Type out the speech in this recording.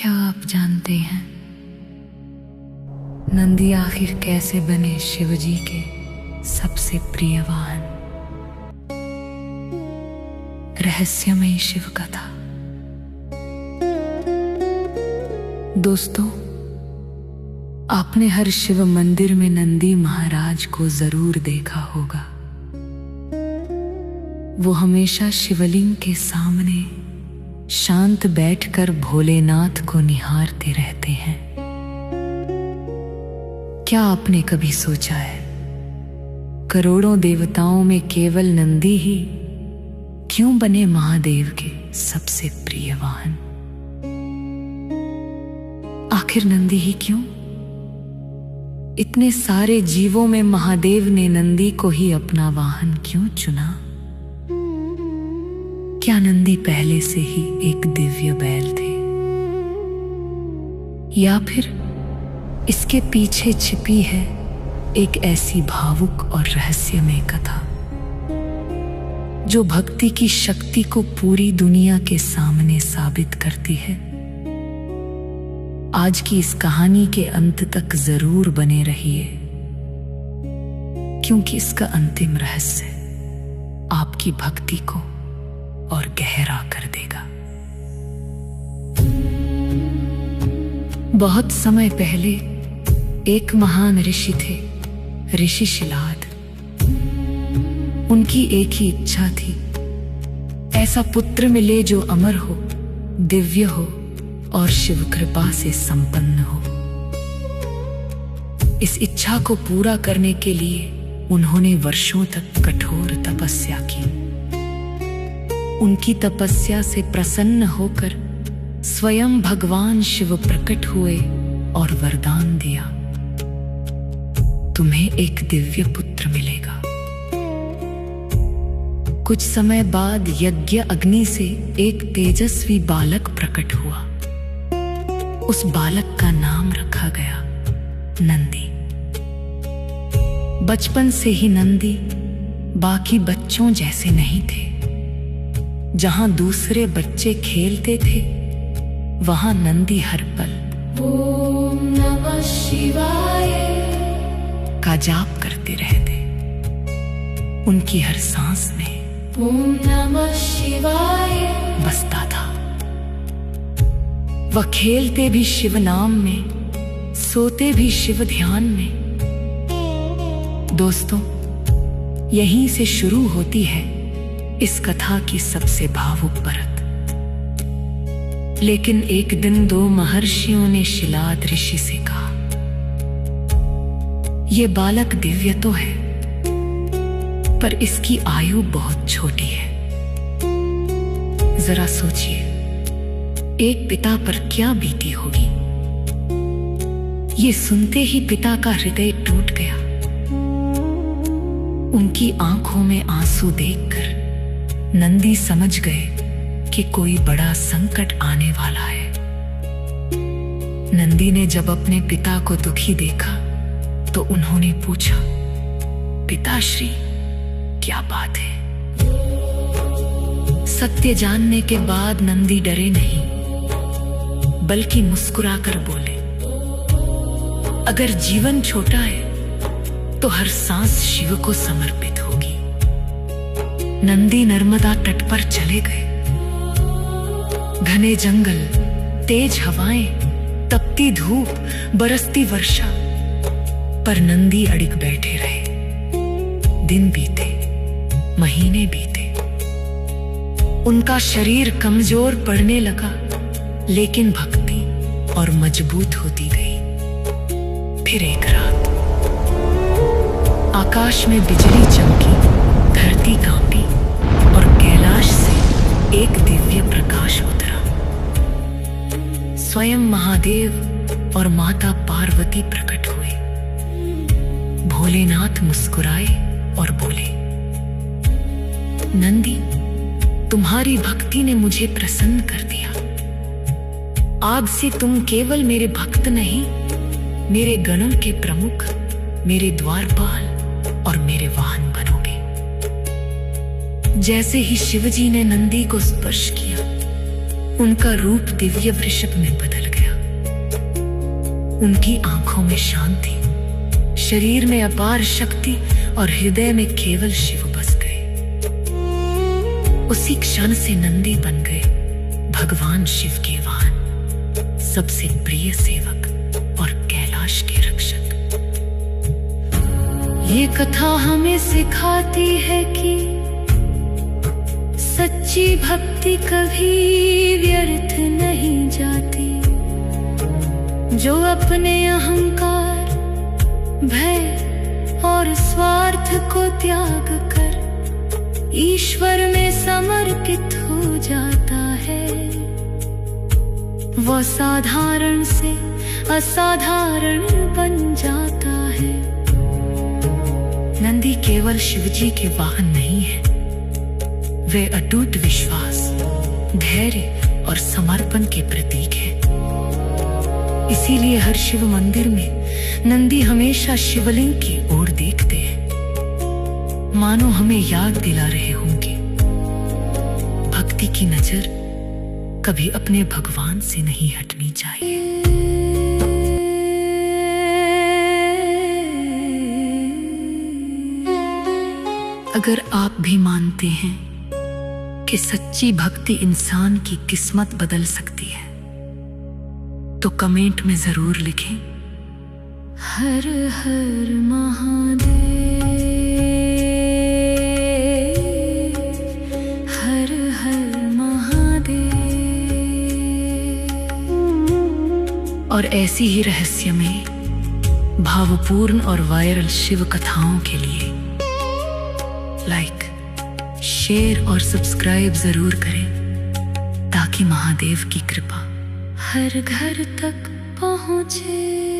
क्या आप जानते हैं नंदी आखिर कैसे बने शिवजी के सबसे प्रिय वाहन? रहस्यमयी शिव कथा। दोस्तों, आपने हर शिव मंदिर में नंदी महाराज को जरूर देखा होगा। वो हमेशा शिवलिंग के सामने शांत बैठकर भोलेनाथ को निहारते रहते हैं। क्या आपने कभी सोचा है, करोड़ों देवताओं में केवल नंदी ही क्यों बने महादेव के सबसे प्रिय वाहन? आखिर नंदी ही क्यों? इतने सारे जीवों में महादेव ने नंदी को ही अपना वाहन क्यों चुना? क्या नंदी पहले से ही एक दिव्य बैल थे, या फिर इसके पीछे छिपी है एक ऐसी भावुक और रहस्यमय कथा जो भक्ति की शक्ति को पूरी दुनिया के सामने साबित करती है? आज की इस कहानी के अंत तक जरूर बने रहिए, क्योंकि इसका अंतिम रहस्य आपकी भक्ति को और गहरा कर देगा। बहुत समय पहले एक महान ऋषि थे, ऋषि शिलाद। उनकी एक ही इच्छा थी, ऐसा पुत्र मिले जो अमर हो, दिव्य हो और शिव कृपा से संपन्न हो। इस इच्छा को पूरा करने के लिए उन्होंने वर्षों तक कठोर तपस्या की। उनकी तपस्या से प्रसन्न होकर स्वयं भगवान शिव प्रकट हुए और वरदान दिया, तुम्हें एक दिव्य पुत्र मिलेगा। कुछ समय बाद यज्ञ अग्नि से एक तेजस्वी बालक प्रकट हुआ। उस बालक का नाम रखा गया नंदी। बचपन से ही नंदी बाकी बच्चों जैसे नहीं थे। जहां दूसरे बच्चे खेलते थे, वहां नंदी हर पल ओम नमः शिवाय का जाप करते रहते। उनकी हर सांस में ओम नमः शिवाय बसता था। वह खेलते भी शिव नाम में, सोते भी शिव ध्यान में। दोस्तों, यहीं से शुरू होती है इस कथा की सबसे भावुक परत। लेकिन एक दिन दो महर्षियों ने शिलाद ऋषि से कहा, यह बालक दिव्य तो है, पर इसकी आयु बहुत छोटी है। जरा सोचिए, एक पिता पर क्या बीती होगी। ये सुनते ही पिता का हृदय टूट गया। उनकी आंखों में आंसू देखकर नंदी समझ गए कि कोई बड़ा संकट आने वाला है। नंदी ने जब अपने पिता को दुखी देखा तो उन्होंने पूछा, पिताश्री, क्या बात है? सत्य जानने के बाद नंदी डरे नहीं, बल्कि मुस्कुराकर बोले, अगर जीवन छोटा है तो हर सांस शिव को समर्पित होगी। नंदी नर्मदा तट पर चले गए। घने जंगल, तेज हवाएं, तपती धूप, बरसती वर्षा, पर नंदी अड़िग बैठे रहे। दिन बीते, महीने बीते। उनका शरीर कमजोर पड़ने लगा, लेकिन भक्ति और मजबूत होती गई। फिर एक रात आकाश में बिजली चमकी, धरती कांपी और कैलाश से एक दिव्य प्रकाश उतरा। स्वयं महादेव और माता पार्वती प्रकट हुए। भोलेनाथ मुस्कुराए और बोले, नंदी, तुम्हारी भक्ति ने मुझे प्रसन्न कर दिया। आज से तुम केवल मेरे भक्त नहीं, मेरे गणों के प्रमुख, मेरे द्वारपाल और मेरे वाहन बनोगे। जैसे ही शिवजी ने नंदी को स्पर्श किया, उनका रूप दिव्य वृषभ में बदल गया। उनकी आंखों में शांति, शरीर में अपार शक्ति और हृदय में केवल शिव बस गए। उसी क्षण से नंदी बन गए भगवान शिव के वाहन, सबसे प्रिय सेवक और कैलाश के रक्षक। ये कथा हमें सिखाती है कि सच्ची भक्ति कभी व्यर्थ नहीं जाती। जो अपने अहंकार, भय और स्वार्थ को त्याग कर ईश्वर में समर्पित हो जाता है, वह साधारण से असाधारण बन जाता है। नंदी केवल शिवजी के वाहन नहीं है, वे अटूट विश्वास, धैर्य और समर्पण के प्रतीक है। इसीलिए हर शिव मंदिर में नंदी हमेशा शिवलिंग की ओर देखते हैं, मानो हमें याद दिला रहे होंगे, भक्ति की नजर कभी अपने भगवान से नहीं हटनी चाहिए। अगर आप भी मानते हैं कि सच्ची भक्ति इंसान की किस्मत बदल सकती है, तो कमेंट में जरूर लिखें, हर हर महादेव, हर हर महादेव। और ऐसी ही रहस्यमय, भावपूर्ण और वायरल शिव कथाओं के लिए लाइक, शेयर और सब्सक्राइब जरूर करें, ताकि महादेव की कृपा हर घर तक पहुंचे।